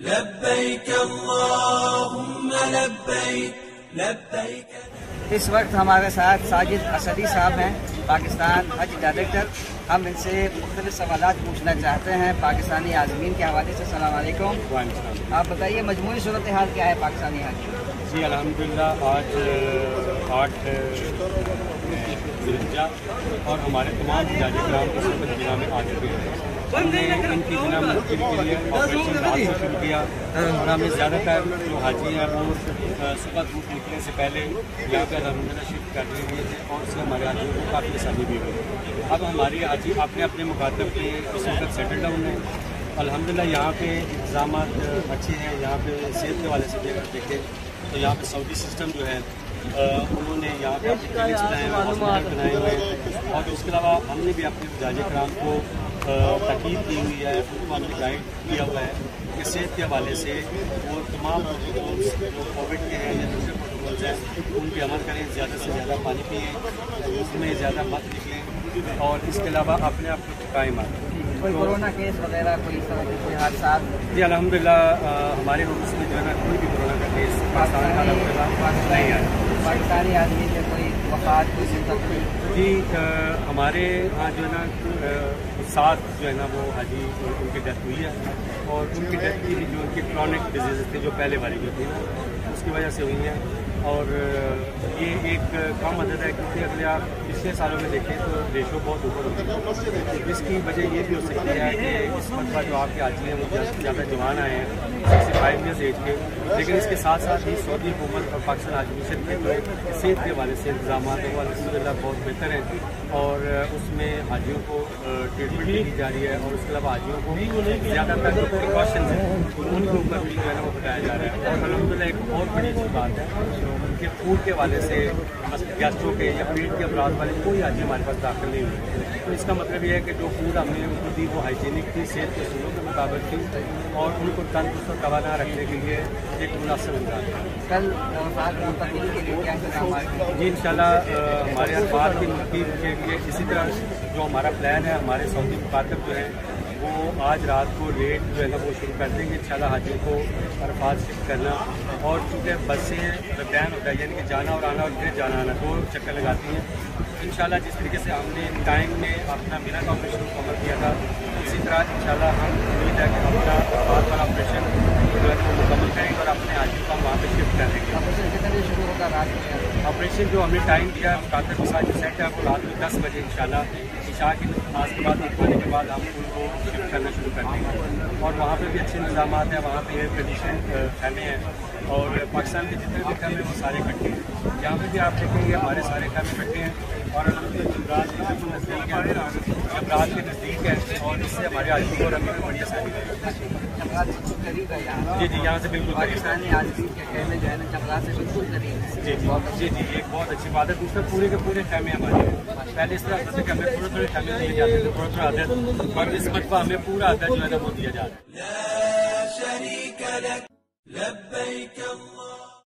لبیک اللہم لبیک لبیک۔ اس وقت ہمارے ساتھ ساجد اسدی صاحب ہیں، پاکستان حج ڈائریکٹر۔ ہم ان سے مختلف سوالات پوچھنا چاہتے ہیں پاکستانی عازمین کے حوالے سے۔ السلام علیکم۔ آپ بتائیے مجموعی صورتحال کیا ہے پاکستانی حج؟ جی الحمدللہ آج 8 ذوالحجہ اور ہمارے تمام حجاج کرام اس وقت جنہ میں آ چکے ہیں۔ ہم نے ان کی جنہ منزل کے لیے آپریشن رات سے شروع کیا اور ہمیں زیادہ تر جو حاجی ہیں وہ صبح دھوپ نکلنے سے پہلے یہاں پہ الحمدللہ شفٹ کر دیے تھے اور اس سے ہمارے حاجیوں کو کافی آسانی بھی ہوئی۔ اب ہماری حاجی اپنے اپنے مکاتب پہ اس وقت سیٹل ڈاؤن ہیں۔ الحمدللہ یہاں پہ انتظامات اچھے ہیں۔ یہاں پہ صحت کے حوالے سے دیکھیں تو یہاں پہ سعودی سسٹم جو ہے انہوں نے یہاں پہ اپنے کلینکس بنائے ہوئے، ہاسپٹل بنائے ہوئے ہیں اور اس کے علاوہ ہم نے بھی اپنے حجاج کرام کو تاکید کی ہوئی ہے، ان کو ہم نے گائیڈ کیا ہوا ہے کہ صحت کے حوالے سے وہ تمام پروٹوکولس جو کووڈ کے ہیں یا دوسرے پروٹوکولس ہیں ان پہ عمل کریں، زیادہ سے زیادہ پانی پئیں، اس میں زیادہ مت نکلیں اور اس کے علاوہ اپنے آپ کو قائم آئیں۔ کوئی کورونا کیس وغیرہ کوئی کوئی حادثات؟ جی الحمدللہ ہمارے ملک میں جو ہے نا کوئی بھی کورونا کا کیس پاکستان کا الحمدللہ نہیں آیا۔ پاکستانی آدمی سے کوئی وفات کوئی شرکت؟ جی ہمارے یہاں جو ہے نا 7 جو ہے نا وہ حاجی ان کی ڈیتھ ہوئی ہے اور ان کی ڈیتھ کی جو ان کی کرونک ڈیزیز تھی جو پہلے والی جو تھی نا اس کی وجہ سے ہوئی ہیں اور یہ ایک کم عدد ہے کیونکہ اگر آپ پچھلے سالوں میں دیکھیں تو ریشو بہت اوپر ہوتی ہے، جس کی وجہ یہ بھی ہو سکتی ہے کہ اس مرتبہ جو آپ کے حاجی ہیں وہ زیادہ جوان آئے ہیں 65 ایئرز ایج کے، لیکن اس کے ساتھ ساتھ ہی سعودی حکومت اور پاکستان حج مشن کے جو صحت کے حوالے سے انتظامات ہیں وہ الحمدللہ بہت بہتر ہیں اور اس میں حاجیوں کو ٹریٹمنٹ دی جا رہی ہے اور اس کے علاوہ حاجیوں کو زیادہ تر جو پریکاشنز ہیں ان کے اوپر بھی جو ہے نا وہ بتایا جا رہا ہے اور الحمدللہ ایک بہت بڑی اچھی بات ہے ان کے فوڈ کے حوالے سے گیسٹرو کے یا پیٹ کے امراض والے کوئی حاجی ہمارے پاس داخل نہیں ہوئے، تو اس کا مطلب یہ ہے کہ جو فوڈ ہم نے ان کو دی وہ ہائیجینک تھی، صحت کے اصولوں کے مطابق تھی اور ان کو تندرست اور توانا رکھنے کے لیے ایک مناسب انداز ہے۔ کل منتقلی کے لیے کیا انتظامات؟ جی انشاءاللہ ہمارے افراد کی منتقلی کے لیے اسی طرح جو ہمارا پلان ہے ہمارے سعودی مکاتب جو ہیں وہ آج رات کو لیٹ جو ہے نا وہ شروع کر دیں گے انشاءاللہ حاجیوں کو عرفات شفٹ کرنا، اور چونکہ بسیں بین ہوتا ہے یعنی کہ جانا اور آنا اور پھر جانا آنا 2 چکر لگاتی ہیں۔ انشاءاللہ جس طریقے سے ہم نے ٹائم میں اپنا مینا کا آپریشن مکمل کیا تھا اسی طرح انشاءاللہ ہم امید ہے کہ اپنا عرفات والا آپریشن جو ہے وہ مکمل کریں گے اور اپنے حاجیوں کو ہم وہاں پہ شفٹ کر دیں گے۔ آپریشن کتنے بجے شروع ہوگا رات میں؟ آپریشن جو ہم نے ٹائم دیا ہے مکاتب کے ساتھ جو سیٹ ہے وہ رات میں 10 بجے انشاءاللہ عشاء کی نماز کے بعد اٹھانے کے بعد ہم ان کو شفٹ کرنا شروع کر دیں گے اور وہاں پہ بھی اچھے انتظامات ہیں، وہاں پہ ایئر کنڈیشن خیمے ہیں اور پاکستان کے جتنے بھی خیمے وہ سارے کٹے ہیں، یہاں پہ بھی آپ دیکھیں گے ہمارے سارے خیمے کٹے ہیں اور جمرات کے نزدیک ہے، جمرات کے نزدیک ہے اور اس سے ہمارے حاجی کو رکھنے میں بڑی آسانی ہے۔ قریب ہے یہاں؟ جی یہاں سے بالکل پاکستانی آدمی کے خیمے جو ہے نا جمرات سے بالکل قریب ہے۔ جی ایک بہت اچھی بات ہے۔ دوسرا پورے کے پورے خیمے ہمارے ہیں، پہلے اس طرح ہوتا تھا کہ ہمیں تھوڑے تھوڑے خیمے دیے جاتے تھے، تھوڑا تھوڑا عدد، اور اس مرتبہ ہمیں پورا عدد جو ہے نا وہ دیا جا رہا ہے۔ لا شریک لک لبیک